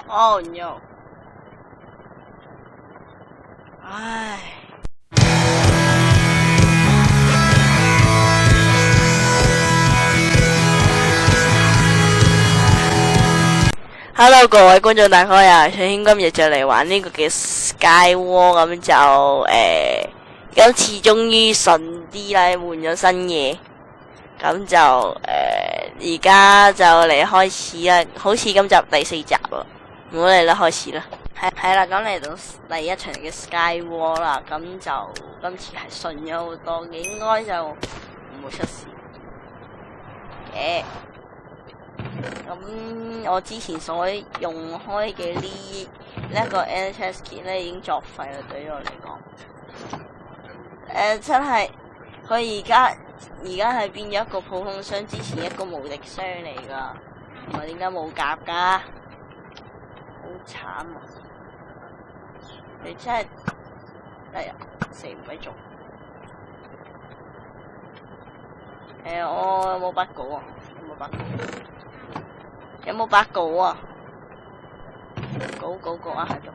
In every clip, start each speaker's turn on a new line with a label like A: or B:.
A: Oh no！ 唉。Hello， 各位觀眾大家好啊！小軒今日就嚟玩呢個嘅 Sky War， 咁就今次終於順啲啦，換咗新嘢，咁就而家就嚟開始啦，好似今集第4集啊，唔好嚟啦，開始啦，係啦，咁嚟到第一場嘅 Sky War 啦，咁就今次係順咗好多嘅，應該就唔會出事嘅。咁我之前所用開嘅呢一個 NHS kit 咧已經作廢啦，對於我嚟講，真係佢而家係變咗一個普通箱，之前一個無敵箱嚟噶，唔係點解冇夾噶？好慘啊！你真係哎呀，死唔鬼中！我有冇筆稿啊？有冇筆稿？有冇把稿啊？稿啊喺度。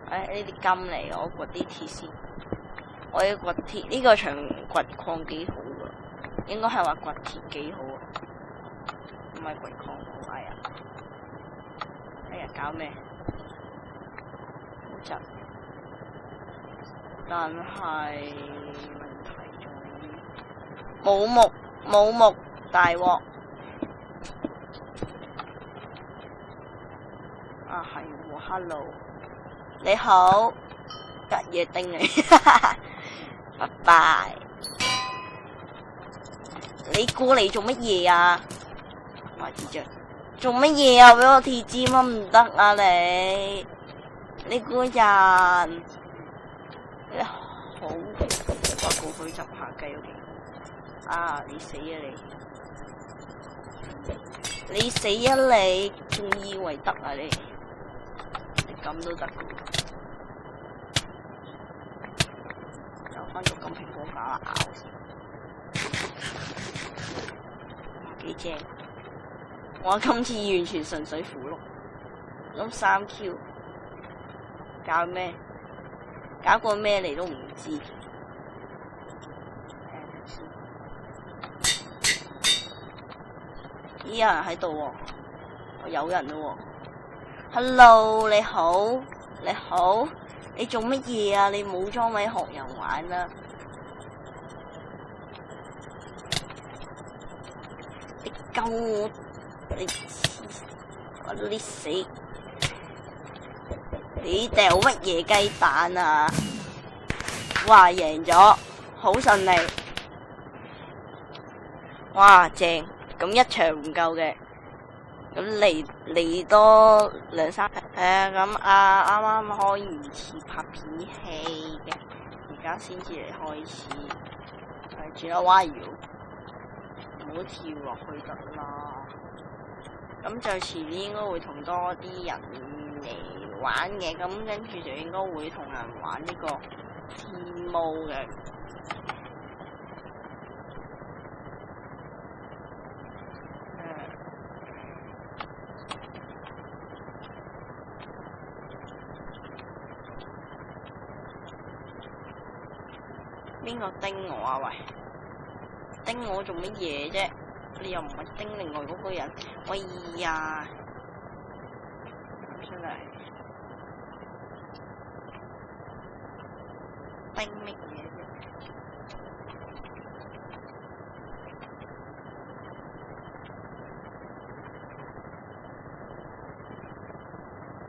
A: 呢啲金嚟，我掘啲鐵先。我要掘鐵，呢個場掘礦幾好噶，應該係話掘鐵幾好啊，唔係掘礦好。哎呀，搞咩？好窒。但係問題在於冇木，大鑊。係喎 ，Hello， 你好，吉野丁你，拜拜。你過嚟做乜嘢啊？買鐵杖，做乜嘢啊？俾我鐵尖啊？唔得啊你個人，你好，不過佢執下雞都幾好。啊，你死啊你死啊你，仲以為得啊你？咁都得嘅，又翻個金蘋果架咬先，幾正！我今次完全純粹符碌，咁3 Q， 搞咩？搞過咩你都唔知。咦，有人喺度喎，有人咯喎。Hello， 你好，你做乜嘢啊？你冇裝咪學人玩啦！你救我！你死！你掉乜嘢雞蛋啊？哇，贏咗，好順利！哇，正！咁一場唔夠嘅。咁嚟多2、3日，咁啱啱開完次拍片戲嘅，而家先至嚟開始，仲有蛙搖，唔好跳落去得啦。咁就遲啲應該會同多啲人嚟玩嘅，咁跟住就應該會同人玩呢個天貓嘅。邊個叮我啊？喂，叮我做乜嘢啫？你又唔係叮另外嗰個人。喂呀，出嚟叮乜嘢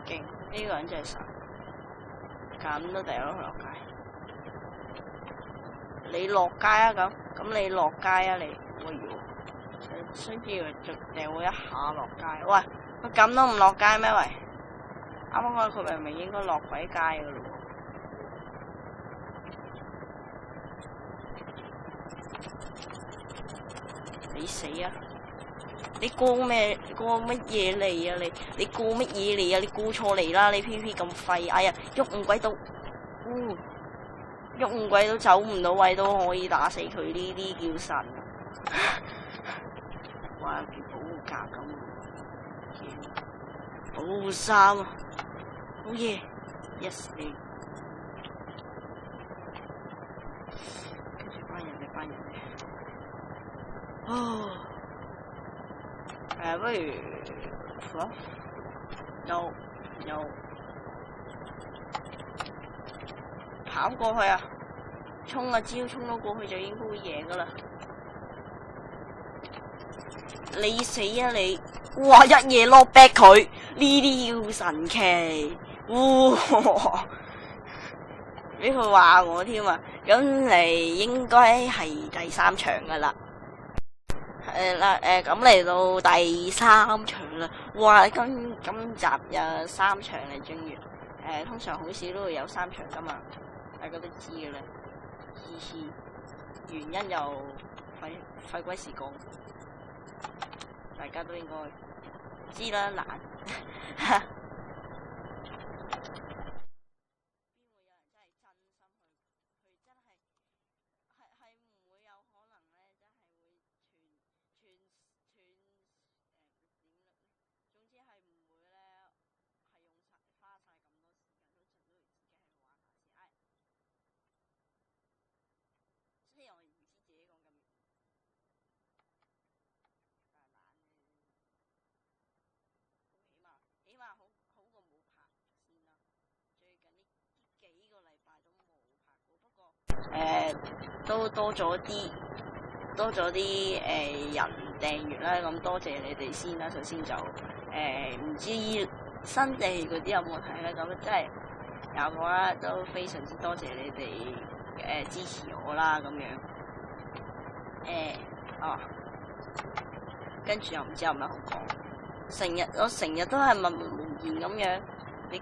A: 啫？勁，呢個人真係神，咁都掉咗佢落街。你落街啊咁你落街啊你，喂妖，需要就掉一下落街，喂，佢咁都唔落街咩？喂，啱啱佢明明應該落鬼街噶咯，你死啊！你過乜嘢嚟啊你過乜嘢嚟啊？你過錯嚟啦！你 PVP 咁廢，哎呀，喐唔鬼到，喐唔鬼都走唔到位都可以打死佢，呢啲叫神。哇，有件保護甲咁， 93啊，好嘢 ，yes 你。跟住班人哦，不如又跑過去啊！衝啊！只要衝到過去就應該會贏噶啦！你死啊你！哇！一嘢落 back 佢，呢啲要神奇！哇！俾佢話我添啊！咁你應該係第3場噶啦。咁嚟到第3場啦！哇！今集有3場嚟，終於通常好少都會有3場噶嘛，大家都知嘅啦。原因又廢鬼事講，大家都應該知啦，難。都多咗啲人訂閱啦，咁多謝你哋先啦。首先就唔知新訂閱嗰啲有冇睇咧？咁真係有嘅話，都非常之多謝你哋支持我啦，咁樣跟住又唔知有咩好講，我成日都係默默無言咁樣，你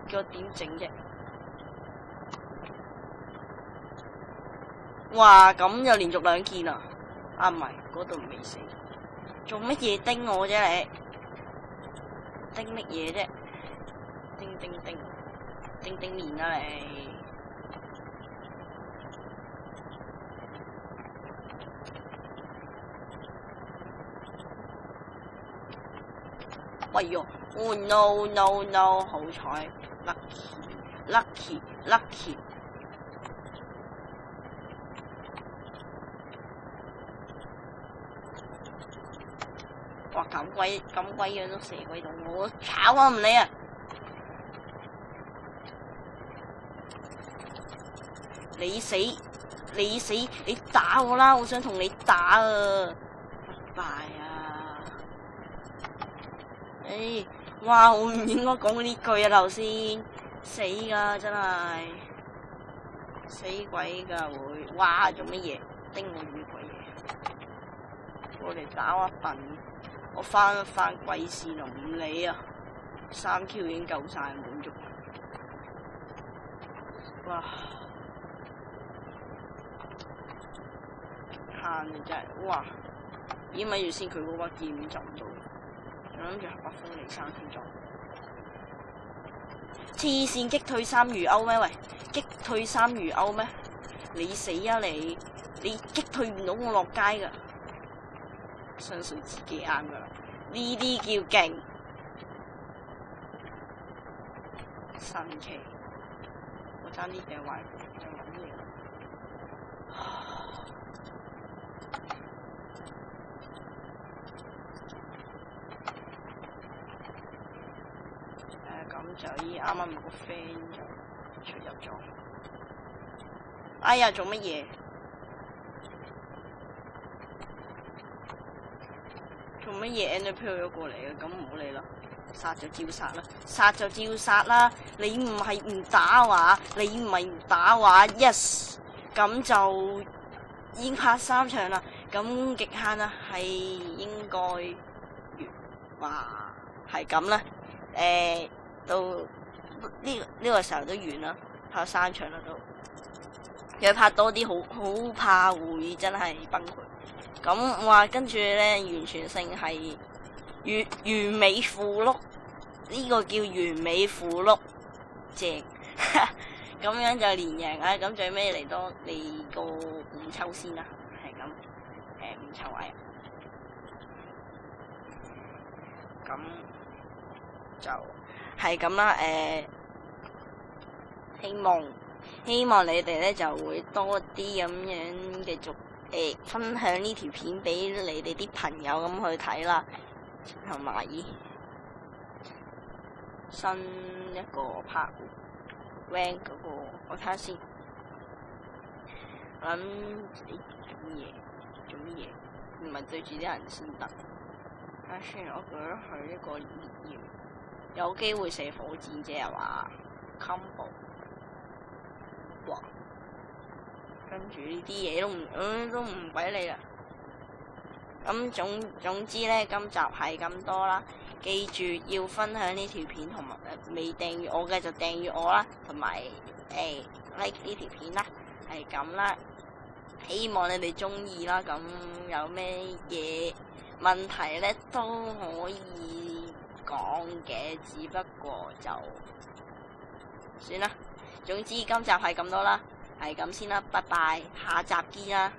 A: 叫我點整啫？哇！咁又連續2件啦，唔係嗰度未死，做乜嘢叮我啫你？叮乜嘢啫？叮面啊你！喂喲 ！Oh no！ 好彩 lucky！哇！咁鬼樣都射鬼到我，炒啊唔理啊！你死！你打我啦！我想同你打啊！拜拜啊！哇！我唔應該講呢句啊，頭先死噶真係死鬼噶會！哇！做乜嘢？叮我啲鬼嘢！過嚟打我笨！我翻鬼線就唔理啊！3Q 已經夠晒滿足。哇！慳啊真係，哇！咦咪住先，佢嗰把劍就唔到，我諗住白風嚟3添咗。黐線擊退3魚鈎咩？喂，擊退3魚鈎咩？你死啊你！你擊退唔到我落街噶。相信自己啱噶啦，呢啲叫勁，神奇！我爭啲掟壞佢，就諗嘢。咁就啱啱個 friend 就出入咗。哎呀，做乜嘢？做乜嘢 Ender Pearl 咗過嚟嘅？咁唔好理啦，殺就照殺啦，殺就照殺啦。你唔係唔打話，你唔係唔打話 ，yes， 咁就已經拍3場啦。咁極限啊，係應該完。哇，係咁啦。到呢個時候都完啦，拍3場啦都。要拍多啲，好怕會真係崩潰。咁話跟住咧，完全性係完美符碌，呢個叫完美符碌，正。咁樣就連贏啊！咁最尾嚟個5抽先啦，係咁，5抽位。咁就係咁啦。希望你哋咧就會多啲咁樣繼續分享呢條片俾你哋啲朋友咁去睇啦，同埋新一個拍 rank 嗰個，我睇下先。諗你做乜嘢？唔係對住啲人先得。睇下先，我覺得佢呢個烈焰有機會射火箭啫，係嘛 combo。哇！跟住呢啲嘢都唔鬼理啦。咁總之咧，今集係咁多啦。記住要分享呢條片，同埋未訂閱我嘅就訂閱我啦，同埋like 呢條片啦，係咁啦。希望你哋中意啦。咁有咩嘢問題咧都可以講嘅，只不過就算啦。總之今集係咁多啦，係咁先啦，拜拜，下集見啦。